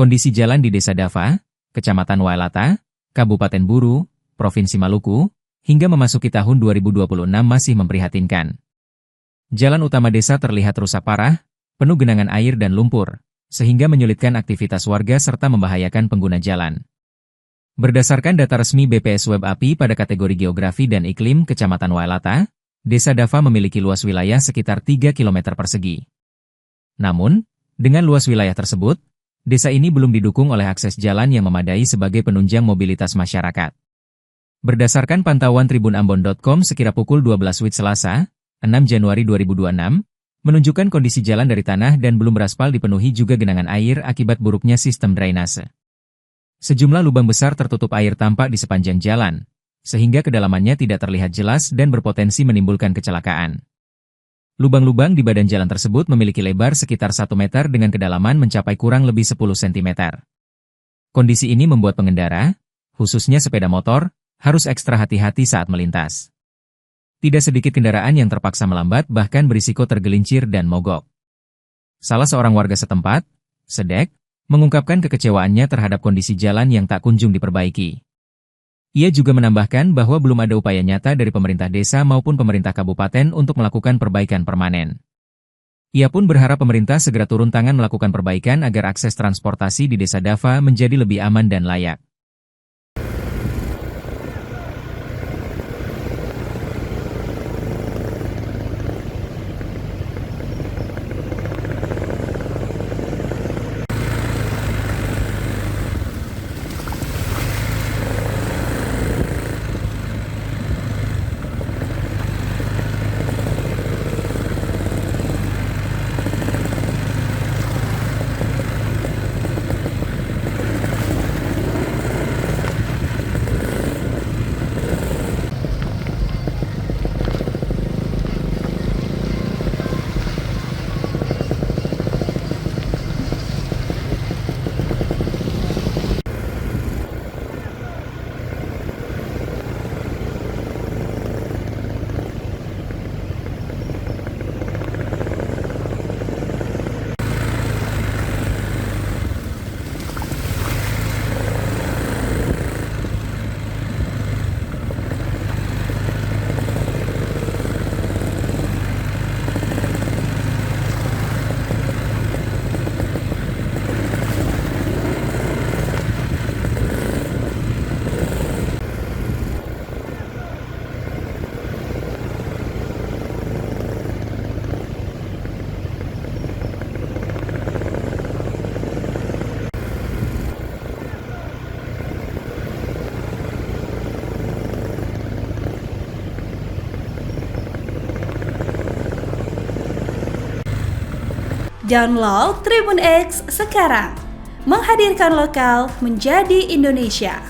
Kondisi jalan di Desa Dava, Kecamatan Wailata, Kabupaten Buru, Provinsi Maluku, hingga memasuki tahun 2026 masih memprihatinkan. Jalan utama desa terlihat rusak parah, penuh genangan air dan lumpur, sehingga menyulitkan aktivitas warga serta membahayakan pengguna jalan. Berdasarkan data resmi BPS Web API pada kategori geografi dan iklim Kecamatan Wailata, Desa Dava memiliki luas wilayah sekitar 3 km persegi. Namun, dengan luas wilayah tersebut, desa ini belum didukung oleh akses jalan yang memadai sebagai penunjang mobilitas masyarakat. Berdasarkan pantauan tribunambon.com sekira pukul 12 WIB Selasa, 6 Januari 2026, menunjukkan kondisi jalan dari tanah dan belum beraspal dipenuhi juga genangan air akibat buruknya sistem drainase. Sejumlah lubang besar tertutup air tampak di sepanjang jalan, sehingga kedalamannya tidak terlihat jelas dan berpotensi menimbulkan kecelakaan. Lubang-lubang di badan jalan tersebut memiliki lebar sekitar 1 meter dengan kedalaman mencapai kurang lebih 10 cm. Kondisi ini membuat pengendara, khususnya sepeda motor, harus ekstra hati-hati saat melintas. Tidak sedikit kendaraan yang terpaksa melambat bahkan berisiko tergelincir dan mogok. Salah seorang warga setempat, Sedek, mengungkapkan kekecewaannya terhadap kondisi jalan yang tak kunjung diperbaiki. Ia juga menambahkan bahwa belum ada upaya nyata dari pemerintah desa maupun pemerintah kabupaten untuk melakukan perbaikan permanen. Ia pun berharap pemerintah segera turun tangan melakukan perbaikan agar akses transportasi di Desa Dava menjadi lebih aman dan layak. Download Tribun X sekarang, menghadirkan lokal menjadi Indonesia.